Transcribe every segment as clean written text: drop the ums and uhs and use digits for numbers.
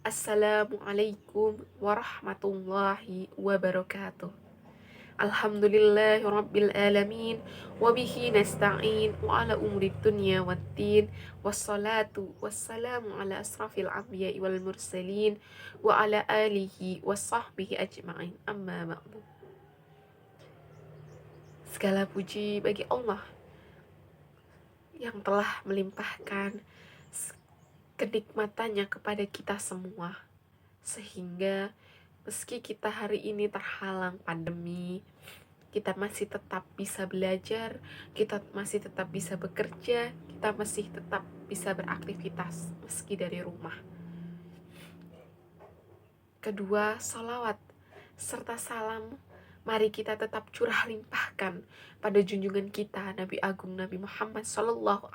Assalamualaikum warahmatullahi wabarakatuh. Alhamdulillahi rabbil alamin, wabihi nasta'in, wa ala umri dunya waddin, wassalatu wassalamu ala asrafil anbiya'i wal mursalin, wa ala alihi wa sahbihi ajma'in, amma ba'du. Segala puji bagi Allah yang telah melimpahkan kenikmatannya kepada kita semua, sehingga meski kita hari ini terhalang pandemi, kita masih tetap bisa belajar, kita masih tetap bisa bekerja, kita masih tetap bisa beraktivitas meski dari rumah. Kedua, salawat serta salam mari kita tetap curah limpahkan pada junjungan kita Nabi Agung Nabi Muhammad SAW,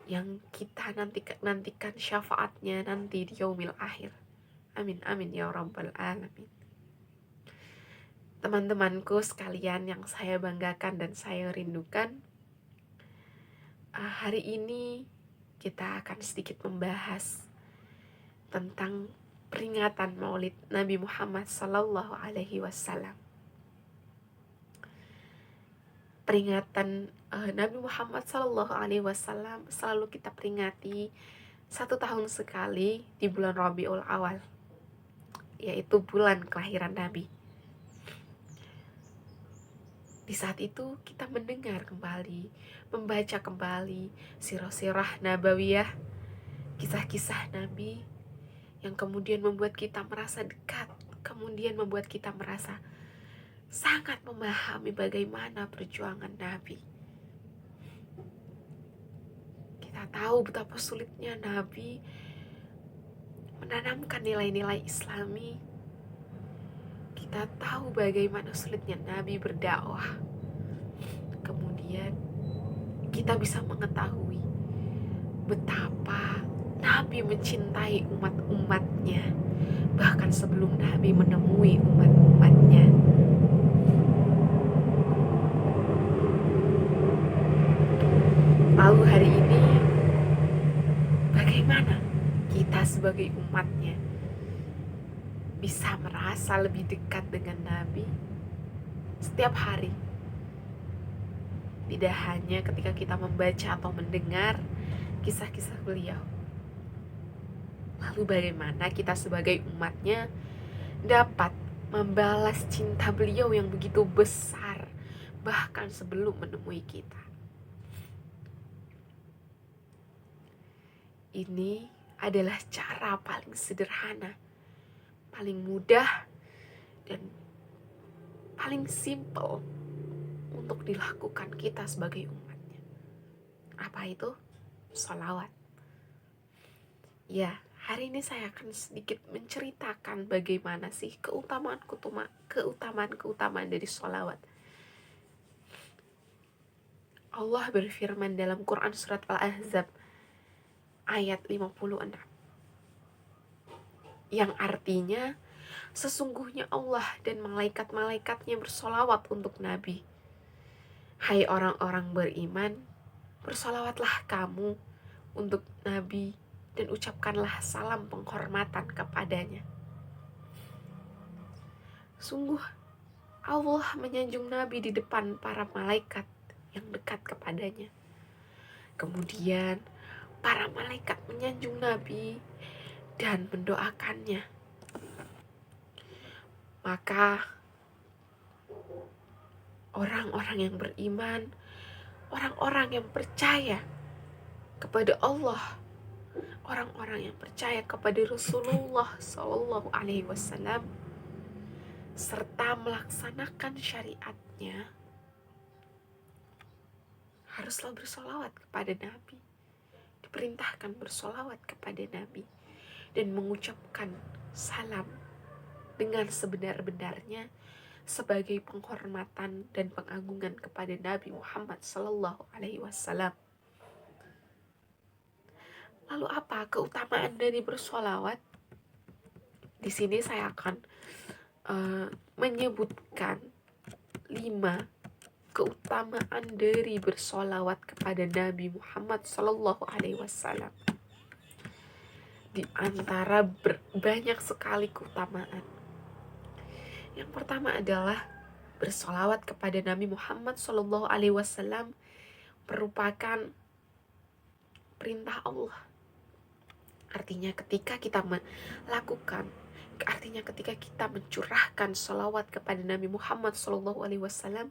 yang kita nantikan syafaatnya nanti di yaumil akhir. Amin amin ya rabbal alamin. Teman-temanku sekalian yang saya banggakan dan saya rindukan, hari ini kita akan sedikit membahas tentang peringatan Maulid Nabi Muhammad SAW. Peringatan Nabi Muhammad SAW selalu kita peringati 1 tahun sekali di bulan Rabiul Awal, yaitu bulan kelahiran Nabi. Di saat itu kita mendengar kembali, membaca kembali sirah-sirah nabawiyah, kisah-kisah Nabi yang kemudian membuat kita merasa dekat, kemudian membuat kita merasa sangat memahami bagaimana perjuangan Nabi. Kita tahu betapa sulitnya Nabi menanamkan nilai-nilai Islami. Kita tahu bagaimana sulitnya Nabi berdakwah. Kemudian kita bisa mengetahui betapa Nabi mencintai umat-umatnya, bahkan sebelum Nabi menemui umat-umatnya. Lalu hari ini bagaimana kita sebagai umatnya bisa merasa lebih dekat dengan Nabi setiap hari? Tidak hanya ketika kita membaca atau mendengar kisah-kisah beliau. Lalu bagaimana kita sebagai umatnya dapat membalas cinta beliau yang begitu besar, bahkan sebelum menemui kita? Ini adalah cara paling sederhana, paling mudah, dan paling simple untuk dilakukan kita sebagai umatnya. Apa itu? Sholawat. Ya, hari ini saya akan sedikit menceritakan bagaimana sih keutamaan dari sholawat. Allah berfirman dalam Quran surat Al-Ahzab ayat 56, yang artinya, sesungguhnya Allah dan malaikat-malaikatnya bersolawat untuk Nabi. Hai orang-orang beriman, bersolawatlah kamu untuk Nabi dan ucapkanlah salam penghormatan kepadanya. Sungguh Allah menyanjung Nabi di depan para malaikat yang dekat kepadanya. Kemudian para malaikat menyanjung Nabi dan mendoakannya. Maka orang-orang yang beriman, orang-orang yang percaya kepada Allah, orang-orang yang percaya kepada Rasulullah SAW, serta melaksanakan syariatnya, haruslah bersolawat kepada Nabi. Diperintahkan bersolawat kepada Nabi dan mengucapkan salam dengan sebenar-benarnya sebagai penghormatan dan pengagungan kepada Nabi Muhammad SAW. Lalu apa keutamaan dari bersolawat? Di sini saya akan menyebutkan 5 keutamaan dari bersolawat kepada Nabi Muhammad Sallallahu Alaihi Wasallam. Di antara banyak sekali keutamaan. Yang pertama adalah bersolawat kepada Nabi Muhammad Sallallahu Alaihi Wasallam merupakan perintah Allah. Artinya ketika kita mencurahkan salawat kepada Nabi Muhammad Sallallahu Alaihi Wasallam,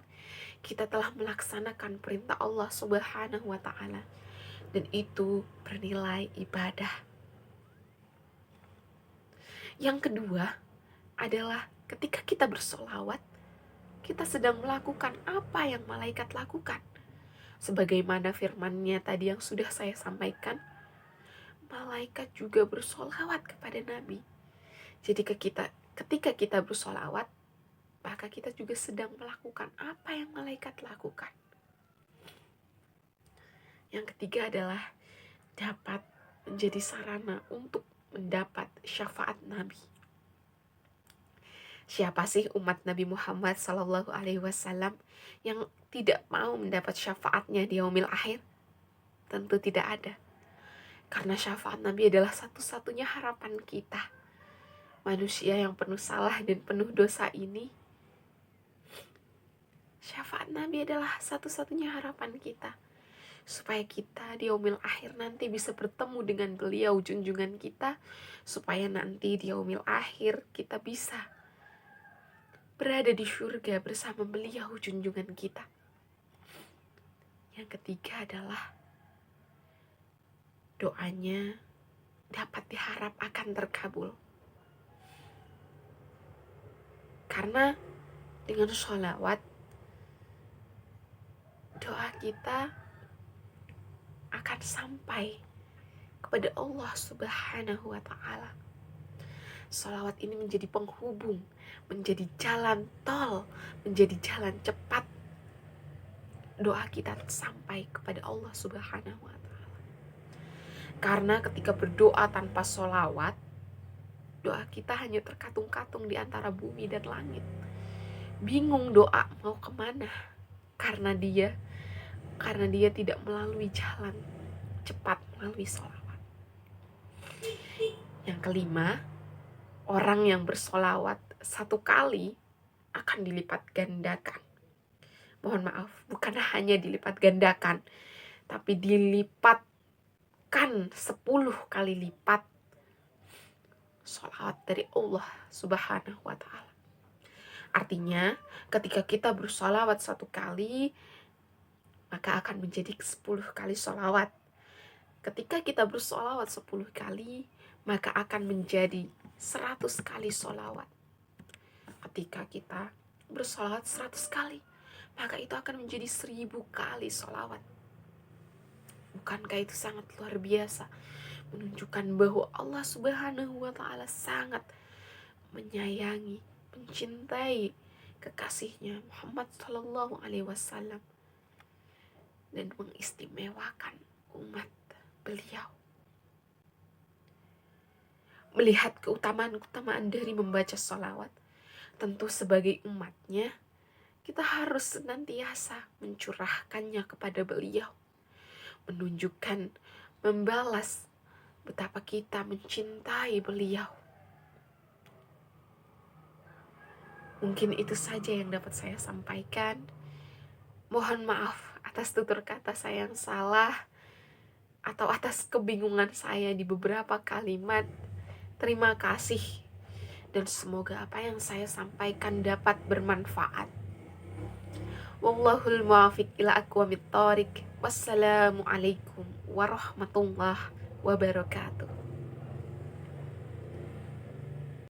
kita telah melaksanakan perintah Allah Subhanahu Wa Taala, dan itu bernilai ibadah. Yang kedua adalah ketika kita bersolawat, kita sedang melakukan apa yang malaikat lakukan. Sebagaimana firman-Nya tadi yang sudah saya sampaikan, malaikat juga bersolawat kepada Nabi. Jadi ketika kita bersolawat, maka kita juga sedang melakukan apa yang malaikat lakukan. Yang ketiga adalah dapat menjadi sarana untuk mendapat syafaat Nabi. Siapa sih umat Nabi Muhammad Sallallahu Alaihi Wasallam yang tidak mau mendapat syafaatnya di yaumil akhir? Tentu tidak ada. Karena syafaat Nabi adalah satu-satunya harapan kita. Manusia yang penuh salah dan penuh dosa ini, syafaat Nabi adalah satu-satunya harapan kita. Supaya kita di yaumil akhir nanti bisa bertemu dengan beliau, junjungan kita. Supaya nanti di yaumil akhir kita bisa berada di surga bersama beliau, junjungan kita. Yang ketiga adalah doanya dapat diharap akan terkabul. Karena dengan sholawat, doa kita akan sampai kepada Allah Subhanahu Wa Ta'ala. Sholawat ini menjadi penghubung, menjadi jalan tol, menjadi jalan cepat doa kita sampai kepada Allah Subhanahu Wa Ta'ala. Karena ketika berdoa tanpa sholawat, doa kita hanya terkatung-katung di antara bumi dan langit. Bingung doa mau kemana, karena dia tidak melalui jalan cepat, melalui sholawat. Yang kelima, orang yang bersolawat satu kali akan dilipat gandakan. Mohon maaf, bukan hanya dilipat gandakan, tapi dilipatkan 10 kali lipat sholawat dari Allah Subhanahu Wa Ta'ala. Artinya, ketika kita bersolawat satu kali, maka akan menjadi 10 kali sholawat. Ketika kita bersolawat 10 kali, maka akan menjadi 100 kali sholawat. Ketika kita bersolawat 100 kali, maka itu akan menjadi 1000 kali sholawat. Bukankah itu sangat luar biasa? Menunjukkan bahwa Allah Subhanahu Wa Ta'ala sangat menyayangi, mencintai kekasihnya Muhammad Sallallahu Alaihi Wasallam dan mengistimewakan umat beliau. Melihat keutamaan dari membaca sholawat, tentu sebagai umatnya kita harus senantiasa mencurahkannya kepada beliau, menunjukkan, membalas betapa kita mencintai beliau. Mungkin itu saja yang dapat saya sampaikan. Mohon maaf atas tutur kata saya yang salah atau atas kebingungan saya di beberapa kalimat. Terima kasih, dan semoga apa yang saya sampaikan dapat bermanfaat. Wallahul muwaffiq ila aqwamit thoriq. Wassalamualaikum warahmatullahi wabarakatuh.